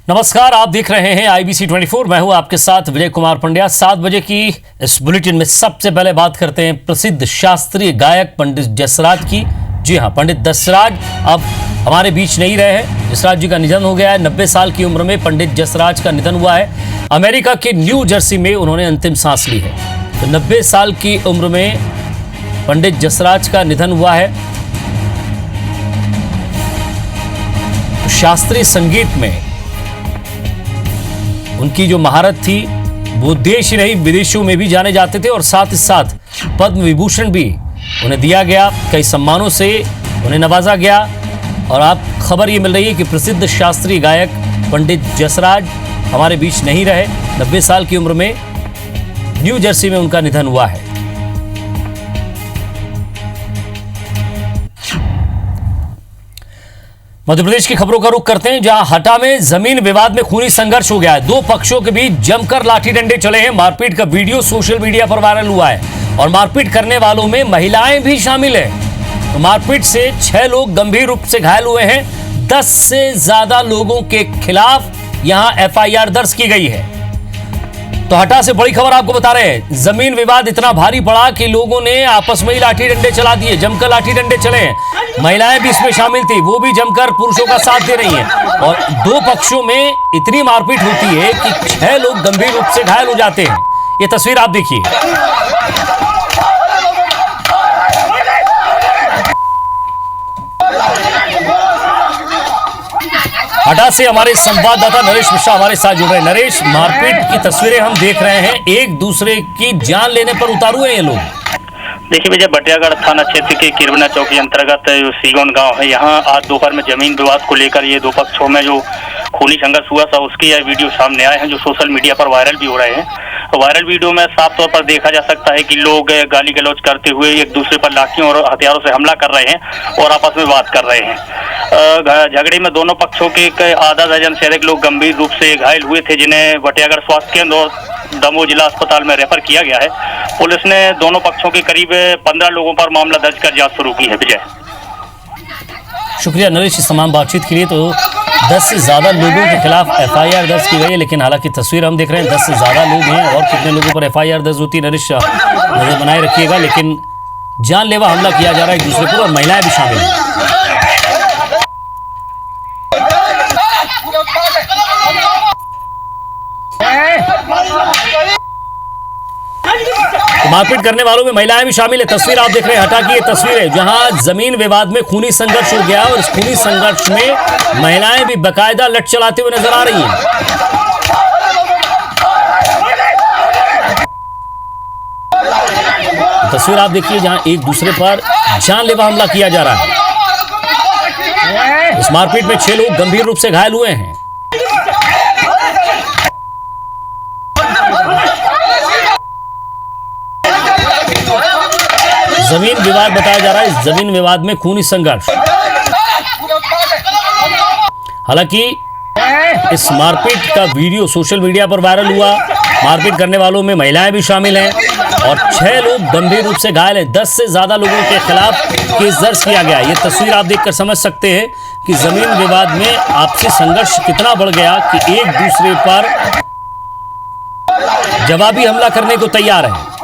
नमस्कार, आप देख रहे हैं IBC 24। मैं हूं आपके साथ विजय कुमार पंड्या। 7 बजे की इस बुलेटिन में सबसे पहले बात करते हैं प्रसिद्ध शास्त्रीय गायक पंडित जसराज की। जी हां, पंडित जसराज अब हमारे बीच नहीं रहे हैं। जसराज जी का निधन हो गया है। 90 साल की उम्र में पंडित जसराज का निधन हुआ है। अमेरिका के न्यू जर्सी में उन्होंने अंतिम सांस ली है। तो 90 साल की उम्र में पंडित जसराज का निधन हुआ है। तो शास्त्रीय संगीत में उनकी जो महारत थी वो देश ही नहीं विदेशों में भी जाने जाते थे और साथ ही साथ पद्म विभूषण भी उन्हें दिया गया। कई सम्मानों से उन्हें नवाजा गया। और आप खबर ये मिल रही है कि प्रसिद्ध शास्त्रीय गायक पंडित जसराज हमारे बीच नहीं रहे। 90 साल की उम्र में न्यू जर्सी में उनका निधन हुआ है। मध्य प्रदेश की खबरों का रुख करते हैं, जहां हटा में जमीन विवाद में खूनी संघर्ष हो गया है। दो पक्षों के बीच जमकर लाठी डंडे चले हैं। मारपीट का वीडियो सोशल मीडिया पर वायरल हुआ है और मारपीट करने वालों में महिलाएं भी शामिल हैं। तो मारपीट से 6 लोग गंभीर रूप से घायल हुए हैं। 10 से ज्यादा लोगों के खिलाफ यहां FIR दर्ज की गई है। तो हटा से बड़ी खबर आपको बता रहे हैं। जमीन विवाद इतना भारी पड़ा कि लोगों ने आपस में ही लाठी डंडे चला दिए। जमकर लाठी डंडे चले हैं। महिलाएं भी इसमें शामिल थी, वो भी जमकर पुरुषों का साथ दे रही हैं। और दो पक्षों में इतनी मारपीट होती है कि 6 लोग गंभीर रूप से घायल हो जाते हैं। ये तस्वीर आप देखिए। हटा से हमारे संवाददाता नरेश मिश्रा हमारे साथ जुड़ रहे हैं। नरेश, मारपीट की तस्वीरें हम देख रहे हैं। एक दूसरे की जान लेने पर उतारू हैं ये लोग। देखिए विजय, बटियागढ़ थाना क्षेत्र के किरवना चौकी अंतर्गत जो सीगोन गांव है, यहाँ आज दोपहर में जमीन विवाद को लेकर ये दो पक्षों में जो खूनी संघर्ष हुआ था उसके यह वीडियो सामने आए हैं, जो सोशल मीडिया पर वायरल भी हो रहे हैं। वायरल वीडियो में साफ तौर पर देखा जा सकता है कि लोग गाली गलौज करते हुए एक दूसरे पर लाठियों और हथियारों से हमला कर रहे हैं और आपस में बात कर रहे हैं। झगड़े में दोनों पक्षों के आधा दर्जन से अधिक लोग गंभीर रूप से घायल हुए थे, जिन्हें बटियागढ़ स्वास्थ्य केंद्र और दमोह जिला अस्पताल में रेफर किया गया है। पुलिस ने दोनों पक्षों के करीब 15 लोगों पर मामला दर्ज कर जांच शुरू की है। विजय, शुक्रिया नरेश इस तमाम बातचीत के लिए। तो 10 से ज्यादा लोगों के खिलाफ FIR दर्ज की गई है, लेकिन हालांकि तस्वीर हम देख रहे हैं 10 से ज्यादा लोग हैं। और कितने लोगों पर FIR दर्ज होती है नरेश नजर बनाए रखिएगा। लेकिन जानलेवा हमला किया जा रहा है एक दूसरे पर और महिलाएं भी शामिल हैं। मारपीट करने वालों में महिलाएं भी शामिल है। तस्वीर आप देख रहे हैं हटा की ये तस्वीर है, जहां जमीन विवाद में खूनी संघर्ष हो गया और इस खूनी संघर्ष में महिलाएं भी बकायदा लठ चलाते हुए नजर आ रही हैं। तस्वीर आप देखिए जहां एक दूसरे पर जानलेवा हमला किया जा रहा है। इस मारपीट में 6 लोग गंभीर रूप से घायल हुए हैं। जमीन विवाद बताया जा रहा है। इस जमीन विवाद में खूनी संघर्ष। हालांकि इस मारपीट का वीडियो सोशल मीडिया पर वायरल हुआ। मारपीट करने वालों में महिलाएं भी शामिल हैं और 6 लोग गंभीर रूप से घायल हैं। 10 से ज्यादा लोगों के खिलाफ केस दर्ज किया गया। ये तस्वीर आप देखकर समझ सकते हैं कि जमीन विवाद में आपसी संघर्ष कितना बढ़ गया कि एक दूसरे पर जवाबी हमला करने को तैयार है।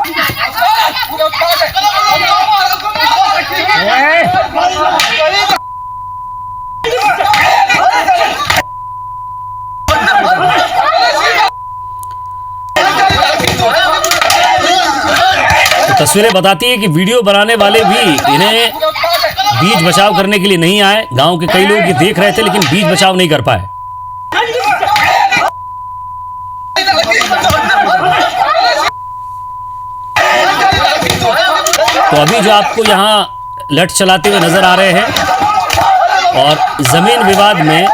तो तस्वीरें बताती है कि वीडियो बनाने वाले भी इन्हें बीच बचाव करने के लिए नहीं आए। गांव के कई लोग ये देख रहे थे लेकिन बीच बचाव नहीं कर पाए। तो अभी जो आपको यहां लठ चलाते हुए नजर आ रहे हैं और जमीन विवाद में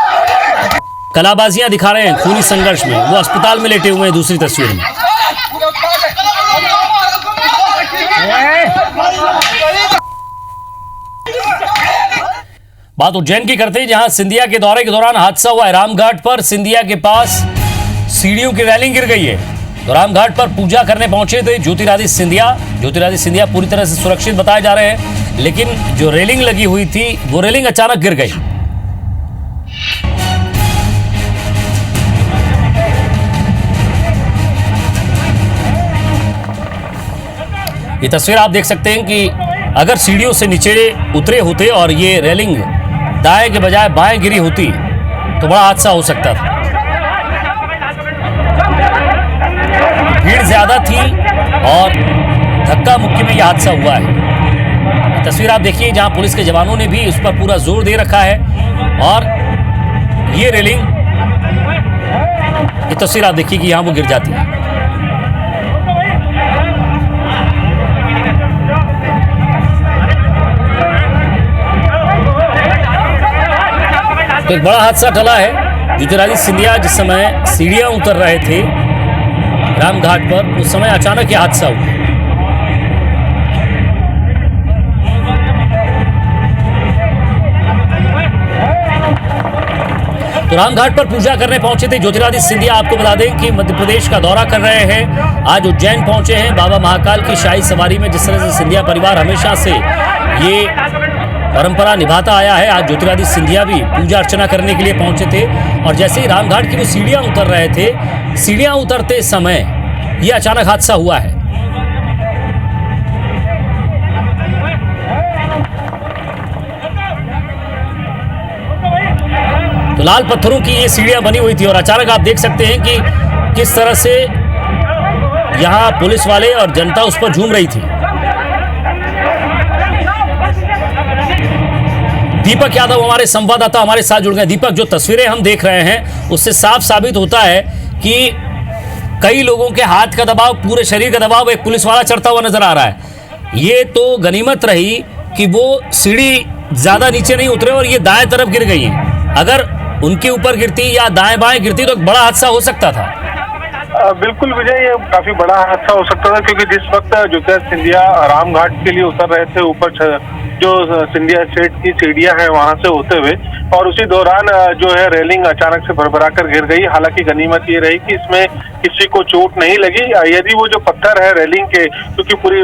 कलाबाजियां दिखा रहे हैं खूनी संघर्ष में, वो अस्पताल में लेटे हुए हैं। दूसरी तस्वीर में बात उज्जैन की करते हैं, जहां सिंधिया के दौरे के दौरान हादसा हुआ है। रामघाट पर सिंधिया के पास सीढ़ियों की रेलिंग गिर गई है। तो रामघाट पर पूजा करने पहुंचे थे ज्योतिरादित्य सिंधिया पूरी तरह से सुरक्षित बताए जा रहे हैं, लेकिन जो रेलिंग लगी हुई थी वो रेलिंग अचानक गिर गई। ये तस्वीर आप देख सकते हैं कि अगर सीढ़ियों से नीचे उतरे होते और ये रेलिंग दाएं के बजाय बाएं गिरी होती तो बड़ा हादसा हो सकता था। भीड़ ज्यादा थी और धक्का मुक्की में यह हादसा हुआ है। तस्वीर आप देखिए जहां पुलिस के जवानों ने भी उस पर पूरा जोर दे रखा है और ये रेलिंग, ये तस्वीर आप देखिए कि यहां वो गिर जाती है। तो एक बड़ा हादसा टला है। ज्योतिरादित्य सिंधिया जिस समय सीढ़ियां उतर रहे थे रामघाट पर, उस समय अचानक यह हादसा हुआ। तो रामघाट पर पूजा करने पहुंचे थे ज्योतिरादित्य सिंधिया। आपको बता दें कि मध्य प्रदेश का दौरा कर रहे हैं, आज उज्जैन पहुंचे हैं। बाबा महाकाल की शाही सवारी में जिस तरह से सिंधिया परिवार हमेशा से ये परंपरा निभाता आया है, आज ज्योतिरादित्य सिंधिया भी पूजा अर्चना करने के लिए पहुंचे थे। और जैसे ही रामघाट की वो सीढ़ियां उतर रहे थे, सीढ़ियां उतरते समय यह अचानक हादसा हुआ है। तो लाल पत्थरों की ये सीढ़ियां बनी हुई थी और अचानक आप देख सकते हैं कि किस तरह से यहां पुलिस वाले और जनता उस पर झूम रही थी। दीपक यादव हमारे संवाददाता हमारे साथ जुड़ गए। दीपक, जो तस्वीरें हम देख रहे हैं उससे साफ साबित होता है कि कई लोगों के हाथ का दबाव, पूरे शरीर का दबाव एक पुलिस वाला चढ़ता हुआ नजर आ रहा है। ये तो गनीमत रही कि वो सीढ़ी ज्यादा नीचे नहीं उतरे और ये दाएं तरफ गिर गई है। अगर उनके ऊपर गिरती या दाएं बाएं गिरती तो एक बड़ा हादसा हो सकता था। बिल्कुल विजय, ये काफी बड़ा हादसा हो सकता था क्योंकि जिस वक्त ज्योतिरादित्य सिंधिया रामघाट के लिए उतर रहे थे, ऊपर जो सिंधिया स्टेट की सीढ़ियां हैं वहां से होते हुए, और उसी दौरान जो है रेलिंग अचानक से भरभरा कर गिर गई। हालांकि गनीमत ये रही कि इसमें किसी को चोट नहीं लगी। यदि वो जो पत्थर है रेलिंग के, क्योंकि पूरी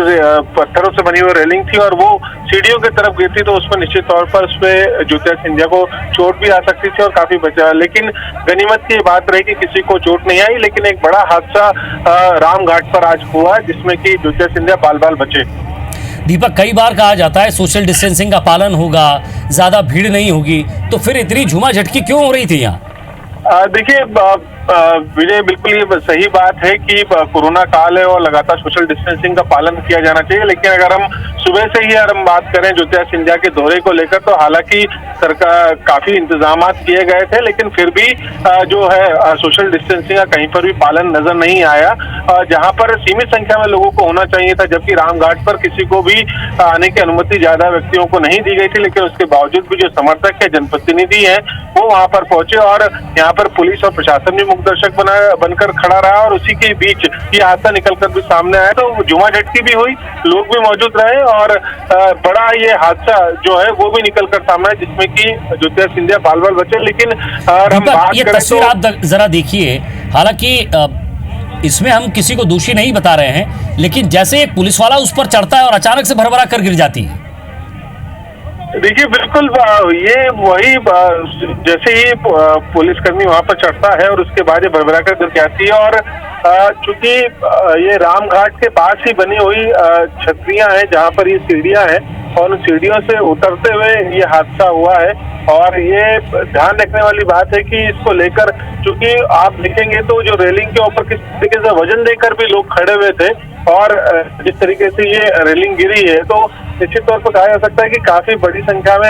पत्थरों से बनी हुई रेलिंग थी और वो सीढ़ियों की तरफ गिरती तो उसमें निश्चित तौर पर उसपे ज्योतिरादित्य सिंधिया को चोट भी आ सकती थी और काफी बचा। लेकिन गनीमत की बात रही कि किसी को चोट नहीं आई। लेकिन एक बड़ा हादसा रामघाट पर आज हुआ जिसमें कि ज्योतिरादित्य सिंधिया बाल बाल बचे। दीपक, कई बार कहा जाता है सोशल डिस्टेंसिंग का पालन होगा, ज्यादा भीड़ नहीं होगी, तो फिर इतनी झूमा झटकी क्यों हो रही थी यहाँ? देखिए विजय, बिल्कुल ये सही बात है कि कोरोना काल है और लगातार सोशल डिस्टेंसिंग का पालन किया जाना चाहिए। लेकिन अगर हम सुबह से ही हम बात करें ज्योतिरादित्य सिंधिया के दौरे को लेकर, तो हालांकि सरकार काफी इंतजाम किए गए थे, लेकिन फिर भी जो है सोशल डिस्टेंसिंग का कहीं पर भी पालन नजर नहीं आया। जहां पर सीमित संख्या में लोगों को होना चाहिए था, जबकि रामघाट पर किसी को भी आने की अनुमति ज्यादा व्यक्तियों को नहीं दी गई थी। लेकिन उसके बावजूद भी जो समर्थक है, जनप्रतिनिधि है, वो वहां पर पहुंचे और यहाँ पर पुलिस और प्रशासन भी मुख्यदर्शक बनकर खड़ा रहा और उसी के बीच ये हादसा निकलकर भी सामने आया। तो झुमा झटकी भी हुई, लोग भी मौजूद रहे और बड़ा ये हादसा जो है वो भी निकलकर सामने आया जिसमें कि ज्योतिरादित्य सिंधिया बाल बाल बचे। लेकिन ये तस्वीर आप जरा देखिए, हालांकि इसमें हम किसी को दोषी नहीं बता रहे हैं, लेकिन जैसे एक पुलिस वाला उस पर चढ़ता है और अचानक से भरभरा कर गिर जाती है। देखिए बिल्कुल ये वही जैसे ही पुलिसकर्मी वहां पर चढ़ता है और उसके बाद ये भरभरा कर गिर जाती है। और चूंकि ये रामघाट के पास ही बनी हुई छतरियां हैं जहां पर ये सीढ़ियां हैं और उन सीढ़ियों से उतरते हुए ये हादसा हुआ है। और ये ध्यान रखने वाली बात है कि इसको लेकर, चूंकि आप देखेंगे तो जो रेलिंग के ऊपर किस तरीके से वजन देकर भी लोग खड़े हुए थे और जिस तरीके से ये रेलिंग गिरी है, तो निश्चित तौर पर कहा जा सकता है कि काफी बड़ी संख्या में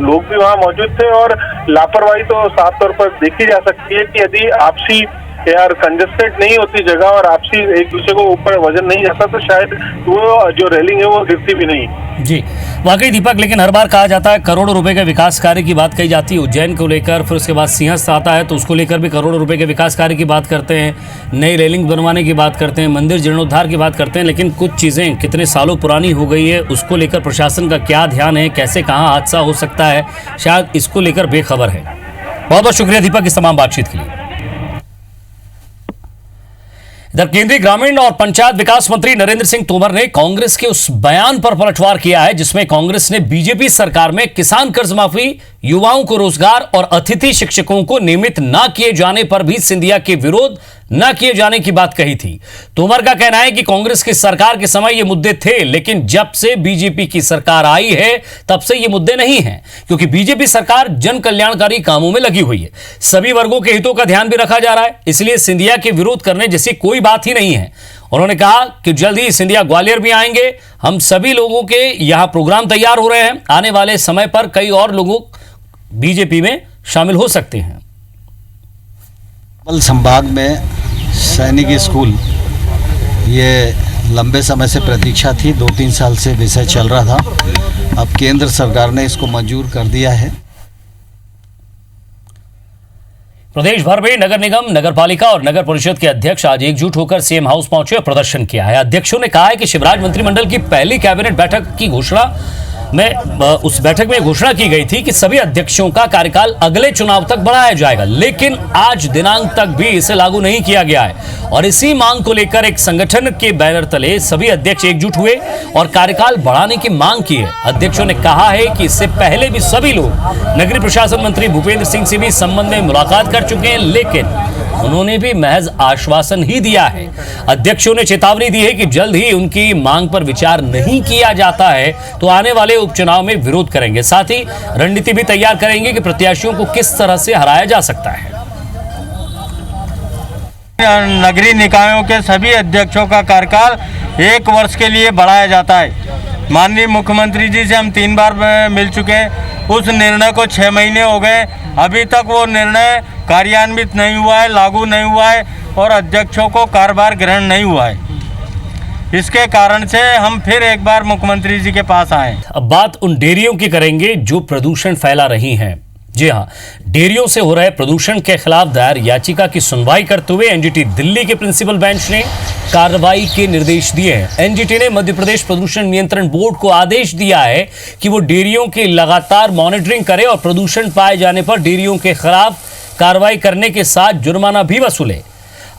लोग भी वहां मौजूद थे। और लापरवाही तो साफ तौर पर देखी जा सकती है कि यदि आपसी यार कंजेस्टेड नहीं होती जगह और आपसी एक दूसरे को ऊपर वजन नहीं जाता तो शायद वो जो रेलिंग है वो गिरती भी नहीं। जी वाकई दीपक, लेकिन हर बार कहा जाता है करोड़ों रुपए के विकास कार्य की बात कही जाती है उज्जैन को लेकर, फिर उसके बाद सिंहस्थ आता है तो उसको लेकर भी करोड़ों रुपए के विकास कार्य की बात करते हैं, नई रेलिंग बनवाने की बात करते हैं, मंदिर जीर्णोद्धार की बात करते हैं, लेकिन कुछ चीज़ें कितने सालों पुरानी हो गई है उसको लेकर प्रशासन का क्या ध्यान है, कैसे कहाँ हादसा हो सकता है, शायद इसको लेकर बेखबर है। बहुत बहुत शुक्रिया दीपक इस तमाम बातचीत के लिए। इधर केंद्रीय ग्रामीण और पंचायत विकास मंत्री नरेंद्र सिंह तोमर ने कांग्रेस के उस बयान पर पलटवार किया है जिसमें कांग्रेस ने बीजेपी सरकार में किसान कर्ज माफी, युवाओं को रोजगार और अतिथि शिक्षकों को नियमित न किए जाने पर भी सिंधिया के विरोध न किए जाने की बात कही थी। तोमर का कहना है कि कांग्रेस की सरकार के समय ये मुद्दे थे, लेकिन जब से बीजेपी की सरकार आई है तब से ये मुद्दे नहीं हैं, क्योंकि बीजेपी सरकार जन कल्याणकारी कामों में लगी हुई है। सभी वर्गों के हितों का ध्यान भी रखा जा रहा है, इसलिए सिंधिया के विरोध करने जैसी कोई बात ही नहीं है। उन्होंने कहा कि जल्द ही सिंधिया ग्वालियर भी आएंगे। हम सभी लोगों के यहां प्रोग्राम तैयार हो रहे हैं, आने वाले समय पर कई और लोगों बीजेपी में शामिल हो सकते हैं। चंबल संभाग में सैनिक स्कूल ये लंबे समय से प्रतीक्षा थी, 2-3 साल से विषय चल रहा था। अब केंद्र सरकार ने इसको मंजूर कर दिया है। प्रदेश भर में नगर निगम, नगर पालिका और नगर परिषद के अध्यक्ष आज एकजुट होकर सीएम हाउस पहुंचे और प्रदर्शन किया है। अध्यक्षों ने कहा है कि शिवराज मंत्रिमंडल की पहली कैबिनेट बैठक की घोषणा में उस बैठक में घोषणा की गई थी कि सभी अध्यक्षों का कार्यकाल अगले चुनाव तक बढ़ाया जाएगा, लेकिन आज दिनांक तक भी इसे लागू नहीं किया गया है और इसी मांग को लेकर एक संगठन के बैनर तले सभी अध्यक्ष एकजुट हुए और कार्यकाल बढ़ाने की मांग की है। अध्यक्षों ने कहा है कि इससे पहले भी सभी लोग नगरीय प्रशासन मंत्री भूपेंद्र सिंह से भी इस संबंध में मुलाकात कर चुके हैं, लेकिन उन्होंने भी महज आश्वासन ही दिया है। अध्यक्षों ने चेतावनी दी है कि जल्द ही उनकी मांग पर विचार नहीं किया जाता है तो आने वाले उपचुनाव में विरोध करेंगे। साथ ही रणनीति भी तैयार करेंगे कि प्रत्याशियों को किस तरह से हराया जा सकता है। नगरीय निकायों के सभी अध्यक्षों का कार्यकाल 1 वर्ष के लिए बढ़ाया जाता है। माननीय मुख्यमंत्री जी से हम 3 बार मिल चुके हैं। उस निर्णय को 6 महीने हो गए, अभी तक वो निर्णय कार्यान्वित नहीं हुआ है, लागू नहीं हुआ है और अध्यक्षों को कार्यभार ग्रहण नहीं हुआ है। इसके कारण से हम फिर एक बार मुख्यमंत्री जी के पास आए। अब बात उन डेयरियों की करेंगे जो प्रदूषण फैला रही हैं। जी हां, डेयरियों से हो रहे प्रदूषण के खिलाफ दायर याचिका की सुनवाई करते हुए एनजीटी दिल्ली के प्रिंसिपल बेंच ने कार्रवाई के निर्देश दिए हैं। एनजीटी ने मध्य प्रदेश प्रदूषण नियंत्रण बोर्ड को आदेश दिया है कि वो डेयरियों की लगातार मॉनिटरिंग करे और प्रदूषण पाए जाने पर डेयरियों के खिलाफ कार्रवाई करने के साथ जुर्माना भी वसूले।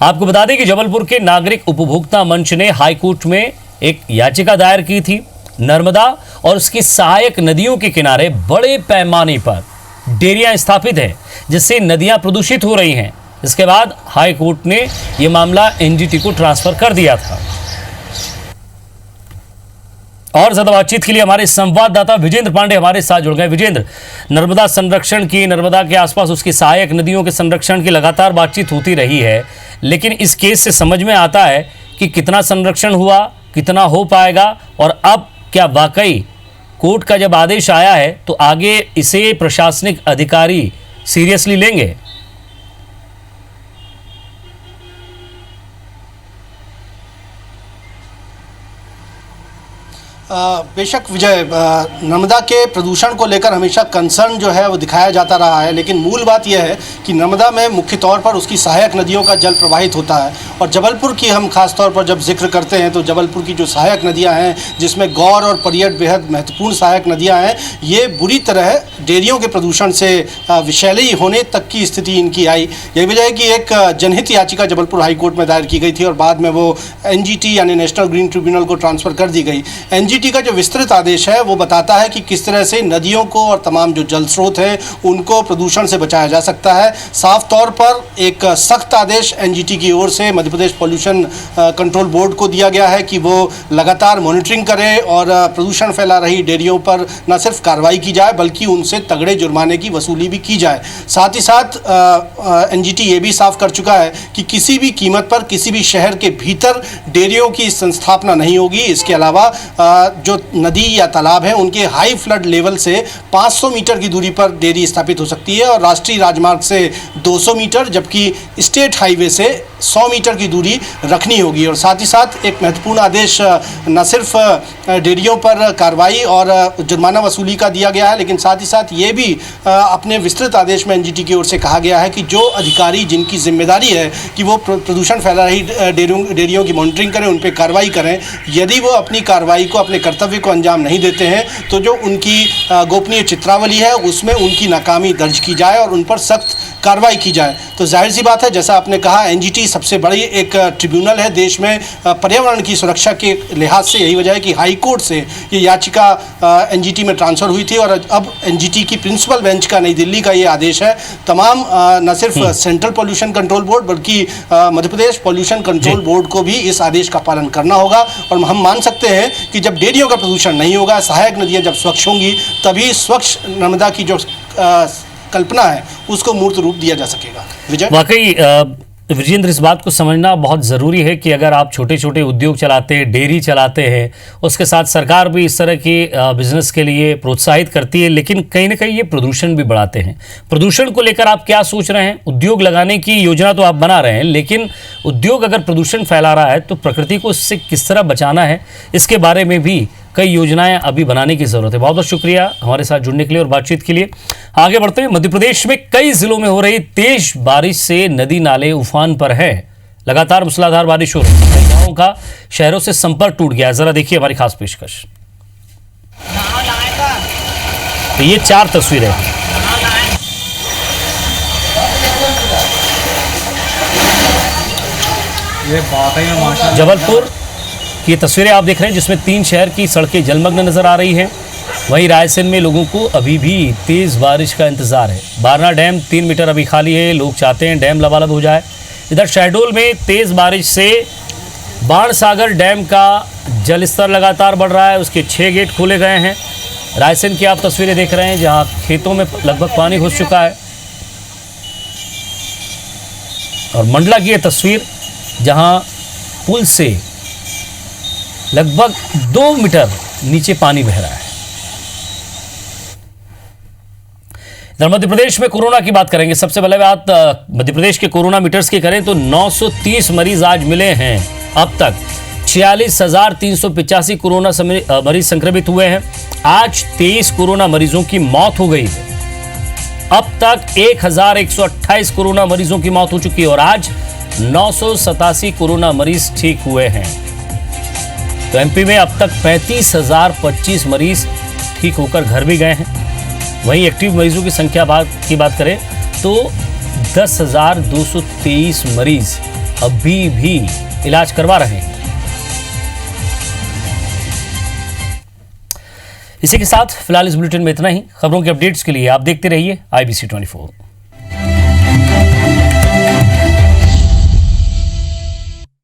आपको बता दें कि जबलपुर के नागरिक उपभोक्ता मंच ने हाईकोर्ट में एक याचिका दायर की थी। नर्मदा और उसकी सहायक नदियों के किनारे बड़े पैमाने पर डेयरियां स्थापित हैं, जिससे नदियां प्रदूषित हो रही हैं। इसके बाद हाई कोर्ट ने यह मामला एनजीटी को ट्रांसफर कर दिया था। और ज्यादा बातचीत के लिए हमारे संवाददाता विजेंद्र पांडे हमारे साथ जुड़ गए। विजेंद्र, नर्मदा संरक्षण की, नर्मदा के आसपास उसकी सहायक नदियों के संरक्षण की लगातार बातचीत होती रही है, लेकिन इस केस से समझ में आता है कि कितना संरक्षण हुआ, कितना हो पाएगा और अब क्या वाकई कोर्ट का जब आदेश आया है तो आगे इसे प्रशासनिक अधिकारी सीरियसली लेंगे? बेशक विजय, नर्मदा के प्रदूषण को लेकर हमेशा कंसर्न जो है वो दिखाया जाता रहा है, लेकिन मूल बात यह है कि नर्मदा में मुख्य तौर पर उसकी सहायक नदियों का जल प्रवाहित होता है और जबलपुर की हम खास तौर पर जब जिक्र करते हैं तो जबलपुर की जो सहायक नदियां हैं, जिसमें गौर और परियट बेहद महत्वपूर्ण सहायक नदियां हैं, ये बुरी तरह डेयरियों के प्रदूषण से विषैली होने तक की स्थिति इनकी आई। यही वजह है कि एक जनहित याचिका जबलपुर हाईकोर्ट में दायर की गई थी और बाद में वो एनजीटी यानी नेशनल ग्रीन ट्रिब्यूनल को ट्रांसफ़र कर दी गई। एनजीटी का जो विस्तृत आदेश है वो बताता है कि किस तरह से नदियों को और तमाम जो जल स्रोत हैं उनको प्रदूषण से बचाया जा सकता है। साफ तौर पर एक सख्त आदेश एनजीटी की ओर से Madhya Pradesh pollution control board को दिया गया है कि वो लगातार मॉनिटरिंग करे और प्रदूषण फैला रही डेयरियों पर न सिर्फ कार्रवाई की जाए बल्कि उनसे तगड़े जुर्माने की वसूली भी की जाए। साथ ही साथ एनजीटी ये भी साफ कर चुका है कि किसी भी कीमत पर किसी भी शहर के भीतर डेयरियों की संस्थापना नहीं होगी। इसके अलावा जो नदी या तालाब हैं उनके हाई फ्लड लेवल से 500 मीटर की दूरी पर डेयरी स्थापित हो सकती है और राष्ट्रीय राजमार्ग से 200 मीटर जबकि स्टेट हाईवे से 100 मीटर की दूरी रखनी होगी। और साथ ही साथ एक महत्वपूर्ण आदेश न सिर्फ डेयरियों पर कार्रवाई और जुर्माना वसूली का दिया गया है, लेकिन साथ ही साथ ये भी अपने विस्तृत आदेश में एनजीटी की ओर से कहा गया है कि जो अधिकारी जिनकी जिम्मेदारी है कि वो प्रदूषण फैला रही डेयरियों की मॉनिटरिंग करें, उन पर कार्रवाई करें, यदि वो अपनी कार्रवाई को अपने अपने कर्तव्य को अंजाम नहीं देते हैं तो जो उनकी गोपनीय चित्रावली है उसमें उनकी नाकामी दर्ज की जाए और उन पर सख्त कार्रवाई की जाए। तो जाहिर सी बात है, जैसा आपने कहा, एनजीटी सबसे बड़ी एक ट्रिब्यूनल है देश में पर्यावरण की सुरक्षा के लिहाज से। यही वजह है कि हाई कोर्ट से ये याचिका एनजीटी में ट्रांसफ़र हुई थी और अब एनजीटी की प्रिंसिपल बेंच का नई दिल्ली का ये आदेश है। तमाम न सिर्फ सेंट्रल पॉल्यूशन कंट्रोल बोर्ड बल्कि Madhya Pradesh pollution control board को भी इस आदेश का पालन करना होगा। और हम मान सकते हैं कि जब डेयरियों का प्रदूषण नहीं होगा, सहायक नदियाँ जब स्वच्छ होंगी, तभी स्वच्छ नर्मदा की जो कल्पना है उसको मूर्त रूप दिया जा सकेगा। विजय, वाकई विजेंद्र, इस बात को समझना बहुत ज़रूरी है कि अगर आप छोटे छोटे उद्योग चलाते हैं, डेयरी चलाते हैं, उसके साथ सरकार भी इस तरह की बिजनेस के लिए प्रोत्साहित करती है, लेकिन कहीं ना कहीं ये प्रदूषण भी बढ़ाते हैं। प्रदूषण को लेकर आप क्या सोच रहे हैं? उद्योग लगाने की योजना तो आप बना रहे हैं, लेकिन उद्योग अगर प्रदूषण फैला रहा है तो प्रकृति को इससे किस तरह बचाना है, इसके बारे में भी कई योजनाएं अभी बनाने की ज़रूरत है। बहुत बहुत शुक्रिया हमारे साथ जुड़ने के लिए और बातचीत के लिए। आगे बढ़ते हैं। मध्य प्रदेश में कई जिलों में हो रही तेज बारिश से नदी नाले उफान पर है। लगातार मूसलाधार बारिश हो रही है, कई गाँवों का शहरों से संपर्क टूट गया है। जरा देखिए हमारी खास पेशकश। तो ये 4 तस्वीरें हैं। जबलपुर की तस्वीरें आप देख रहे हैं जिसमें 3 शहर की सड़कें जलमग्न नजर आ रही हैं। वहीं रायसेन में लोगों को अभी भी तेज बारिश का इंतजार है। बारना डैम 3 मीटर अभी खाली है, लोग चाहते हैं डैम लबालब हो जाए। इधर शहडोल में तेज बारिश से बाणसागर डैम का जलस्तर लगातार बढ़ रहा है, उसके 6 गेट खोले गए हैं। रायसेन की आप तस्वीरें देख रहे हैं जहां खेतों में लगभग पानी घुस चुका है। और मंडला की ये तस्वीर जहां पुल से लगभग 2 मीटर नीचे पानी बह रहा है। इधर मध्य प्रदेश में कोरोना की बात करेंगे। सबसे पहले बात मध्य प्रदेश के कोरोना मीटर्स की करें तो 930 मरीज आज मिले हैं। अब तक 46,385 कोरोना मरीज संक्रमित हुए हैं। आज 23 कोरोना मरीजों की मौत हो गई। अब तक 1,128 कोरोना मरीजों की मौत हो चुकी है और आज 987 कोरोना मरीज ठीक हुए हैं। तो एमपी में अब तक 35,025 मरीज ठीक होकर घर भी गए हैं। वहीं एक्टिव मरीजों की संख्या की बात करें तो 10,223 मरीज अभी भी इलाज करवा रहे हैं। इसी के साथ फिलहाल इस बुलेटिन में इतना ही। खबरों के अपडेट्स के लिए आप देखते रहिए IBC 24।